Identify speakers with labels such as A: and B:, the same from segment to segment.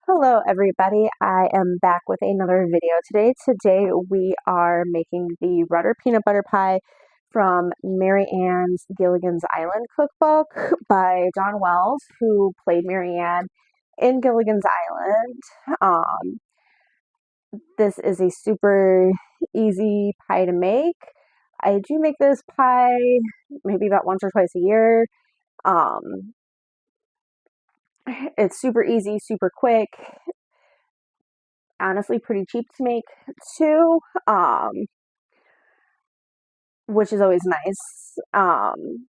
A: Hello everybody, I am back with another video today. Today we are making the Rudder Peanut Butter Pie from Mary Ann's Gilligan's Island cookbook by Dawn Wells, who played Mary Ann in Gilligan's Island. This is a super easy pie to make. I do make this pie maybe about once or twice a year. It's super easy, super quick. Honestly pretty cheap to make too, which is always nice. And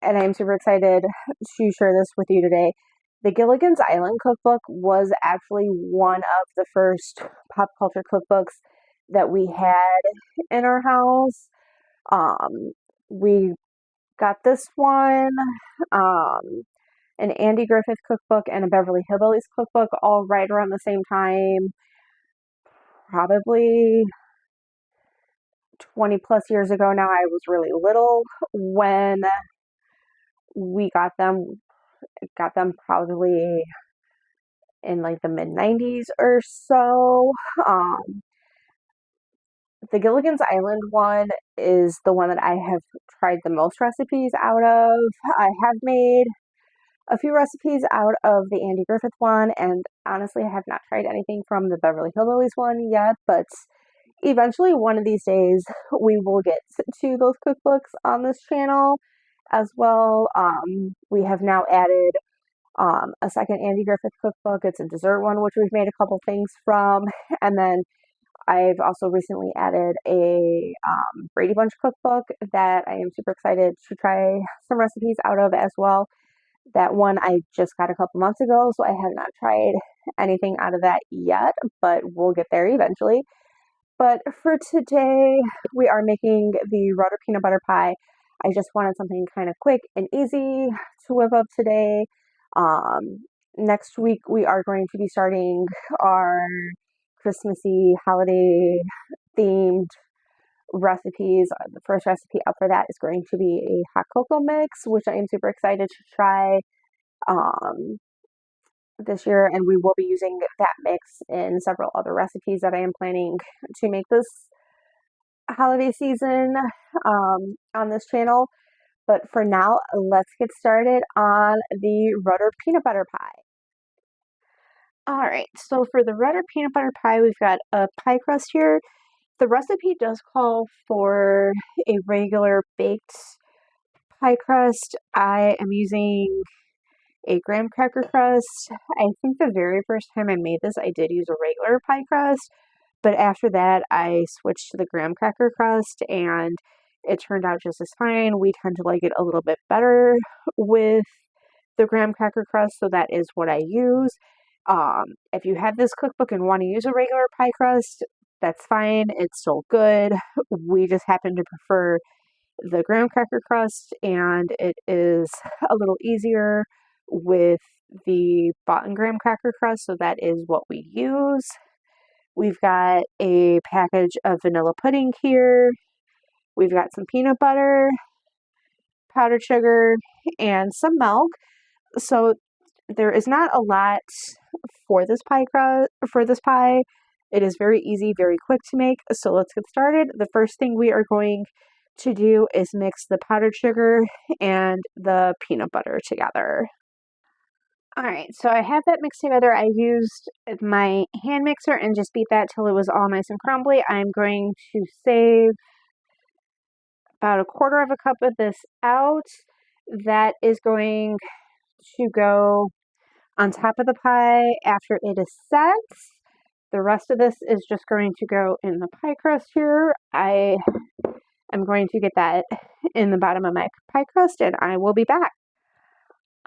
A: I'm super excited to share this with you today. The Gilligan's Island cookbook was actually one of the first pop culture cookbooks that we had in our house. We got this one, an Andy Griffith cookbook and a Beverly Hillbillies cookbook all right around the same time, probably 20 plus years ago now. I was really little when we got them probably in like the mid 90s or so. The Gilligan's Island one is the one that I have tried the most recipes out of. I have made a few recipes out of the Andy Griffith one, and honestly, I have not tried anything from the Beverly Hillbillies one yet, but eventually one of these days we will get to those cookbooks on this channel as well. We have now added a second Andy Griffith cookbook. It's a dessert one, which we've made a couple things from, and then I've also recently added a Brady Bunch cookbook that I am super excited to try some recipes out of as well. That one I just got a couple months ago, so I have not tried anything out of that yet, but we'll get there eventually. But for today, we are making the Rudder Peanut Butter Pie. I just wanted something kind of quick and easy to whip up today. Next week, we are going to be starting our Christmassy holiday themed recipes. The first recipe up for that is going to be a hot cocoa mix, which I am super excited to try this year, and we will be using that mix in several other recipes that I am planning to make this holiday season on this channel. But for now, let's get started on the Rudder Peanut Butter Pie. Alright, so for the Rudder Peanut Butter Pie, we've got a pie crust here. The recipe does call for a regular baked pie crust. I am using a graham cracker crust. I think the very first time I made this, I did use a regular pie crust, but after that, I switched to the graham cracker crust, and it turned out just as fine. We tend to like it a little bit better with the graham cracker crust, so that is what I use. If you have this cookbook and want to use a regular pie crust, that's fine. It's still good. We just happen to prefer the graham cracker crust, and it is a little easier with the bought and graham cracker crust, so that is what we use. We've got a package of vanilla pudding here. We've got some peanut butter, powdered sugar, and some milk. So there is not a lot for this pie. It is very easy, very quick to make. So let's get started. The first thing we are going to do is mix the powdered sugar and the peanut butter together. Alright, so I have that mixed together. I used my hand mixer and just beat that till it was all nice and crumbly. I'm going to save about a quarter of a cup of this out. That is going to go on top of the pie after it is set. The rest of this is just going to go in the pie crust here. I am going to get that in the bottom of my pie crust, and I will be back.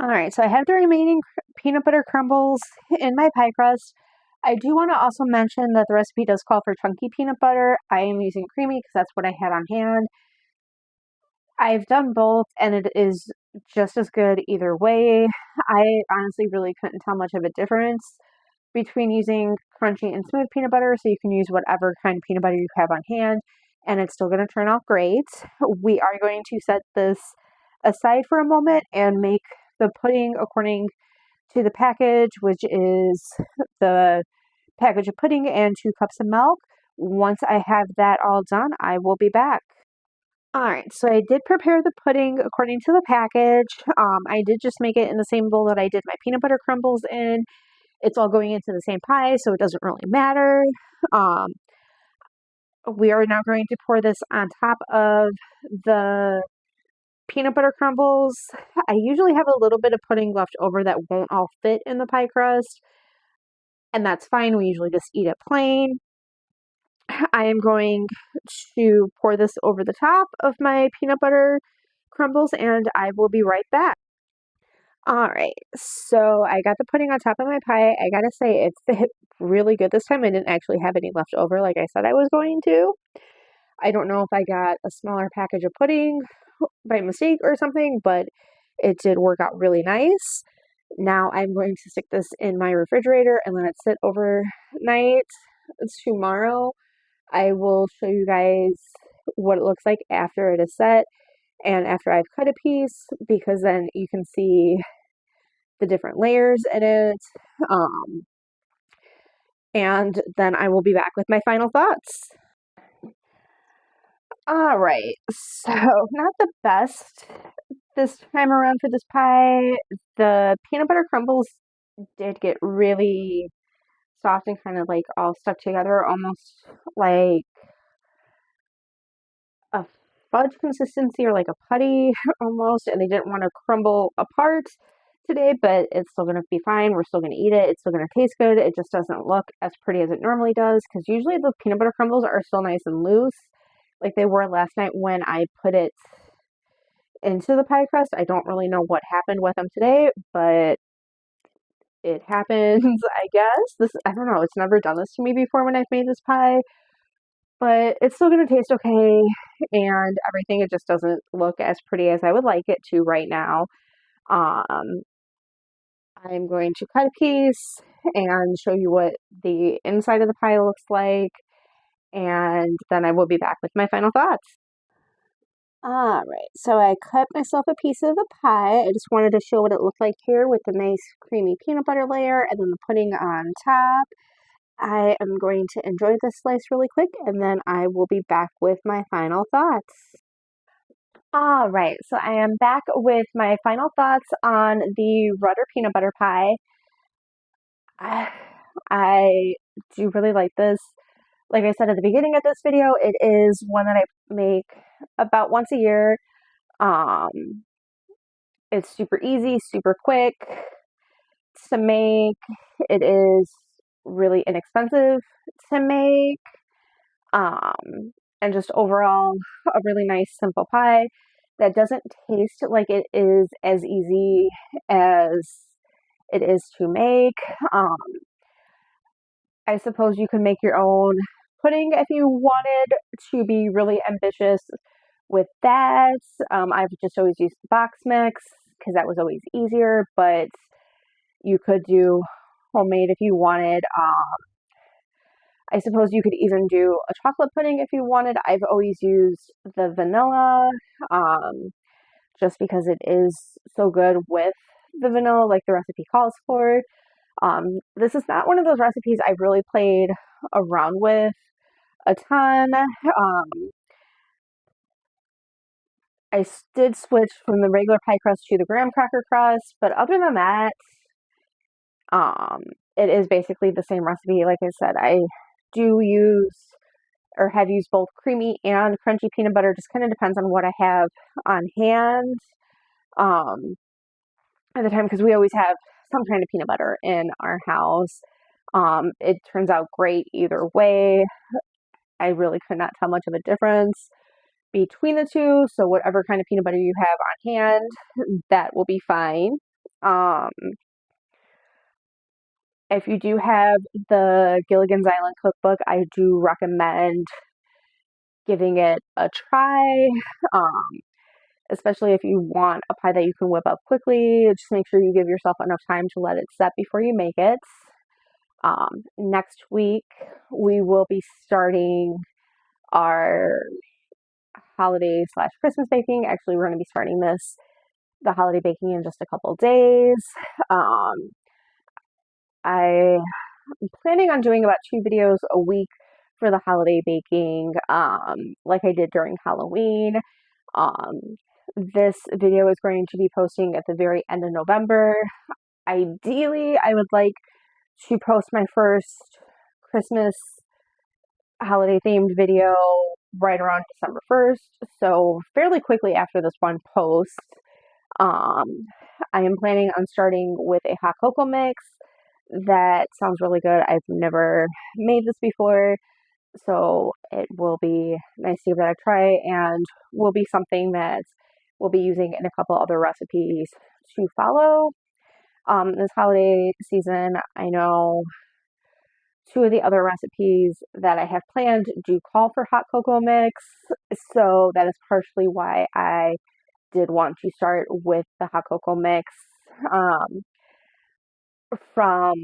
A: Alright, so I have the remaining peanut butter crumbles in my pie crust. I do want to also mention that the recipe does call for chunky peanut butter. I am using creamy because that's what I had on hand. I've done both, and it is just as good either way. I honestly really couldn't tell much of a difference between using crunchy and smooth peanut butter, so you can use whatever kind of peanut butter you have on hand, and it's still going to turn out great. We are going to set this aside for a moment and make the pudding according to the package, which is the package of pudding and 2 cups of milk. Once I have that all done, I will be back. Alright, so I did prepare the pudding according to the package. I did just make it in the same bowl that I did my peanut butter crumbles in. It's all going into the same pie, so it doesn't really matter. Um, we are now going to pour this on top of the peanut butter crumbles. I usually have a little bit of pudding left over that won't all fit in the pie crust, and that's fine. We usually just eat it plain. I am going to pour this over the top of my peanut butter crumbles, and I will be right back. Alright, so I got the pudding on top of my pie. I gotta say, it fit really good this time. I didn't actually have any left over like I said I was going to. I don't know if I got a smaller package of pudding by mistake or something, but it did work out really nice. Now I'm going to stick this in my refrigerator and let it sit overnight. Tomorrow I will show you guys what it looks like after it is set and after I've cut a piece, because then you can see the different layers in it. And then I will be back with my final thoughts. All right, so not the best this time around for this pie. The peanut butter crumbles did get really soft and kind of like all stuck together, almost like a fudge consistency or like a putty almost, and they didn't want to crumble apart today, but it's still going to be fine. We're still going to eat it. It's still going to taste good. It just doesn't look as pretty as it normally does, because usually the peanut butter crumbles are still nice and loose like they were last night when I put it into the pie crust. I don't really know what happened with them today, but it happens, I guess. I don't know, it's never done this to me before when I've made this pie, but it's still going to taste okay and everything. It just doesn't look as pretty as I would like it to right now. Um, I'm going to cut a piece and show you what the inside of the pie looks like, and then I will be back with my final thoughts. Alright, so I cut myself a piece of the pie. I just wanted to show what it looked like here with the nice creamy peanut butter layer and then the pudding on top. I am going to enjoy this slice really quick, and then I will be back with my final thoughts. Alright, so I am back with my final thoughts on the Rudder Peanut Butter Pie. I do really like this. Like I said at the beginning of this video, it is one that I make about once a year. It's super easy, super quick to make. It is really inexpensive to make. And just overall a really nice simple pie that doesn't taste like it is as easy as it is to make. I suppose you could make your own pudding if you wanted to be really ambitious with that. I've just always used box mix because that was always easier, but you could do homemade if you wanted. I suppose you could even do a chocolate pudding if you wanted. I've always used the vanilla, just because it is so good with the vanilla, like the recipe calls for. This is not one of those recipes I've really played around with a ton. I did switch from the regular pie crust to the graham cracker crust, but other than that, it is basically the same recipe. Like I said, I do use or have used both creamy and crunchy peanut butter. Just kind of depends on what I have on hand at the time, because we always have some kind of peanut butter in our house. It turns out great either way. I really could not tell much of a difference between the two, so whatever kind of peanut butter you have on hand, that will be fine. If you do have the Gilligan's Island cookbook, I do recommend giving it a try, especially if you want a pie that you can whip up quickly. Just make sure you give yourself enough time to let it set before you make it. Next week, we will be starting our holiday/Christmas baking. Actually, we're going to be starting this the holiday baking in just a couple days. Um, I'm planning on doing about 2 videos a week for the holiday baking, like I did during Halloween. Um, this video is going to be posting at the very end of November. Ideally, I would like to post my first Christmas holiday themed video right around December 1st, so fairly quickly after this one post. Um, I am planning on starting with a hot cocoa mix. That sounds really good. I've never made this before, so it will be nice to give that a try, and will be something that we'll be using in a couple other recipes to follow. This holiday season, I know two of the other recipes that I have planned do call for hot cocoa mix, so that is partially why I did want to start with the hot cocoa mix um, from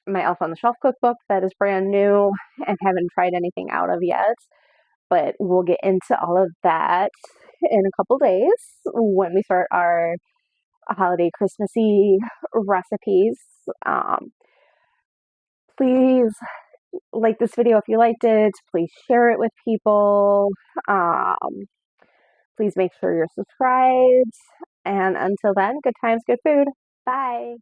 A: my Elf on the Shelf cookbook that is brand new and haven't tried anything out of yet. But we'll get into all of that in a couple days when we start our holiday Christmassy recipes. Please like this video if you liked it. Please share it with people. Um, please make sure you're subscribed. And until then, good times, good food. Bye.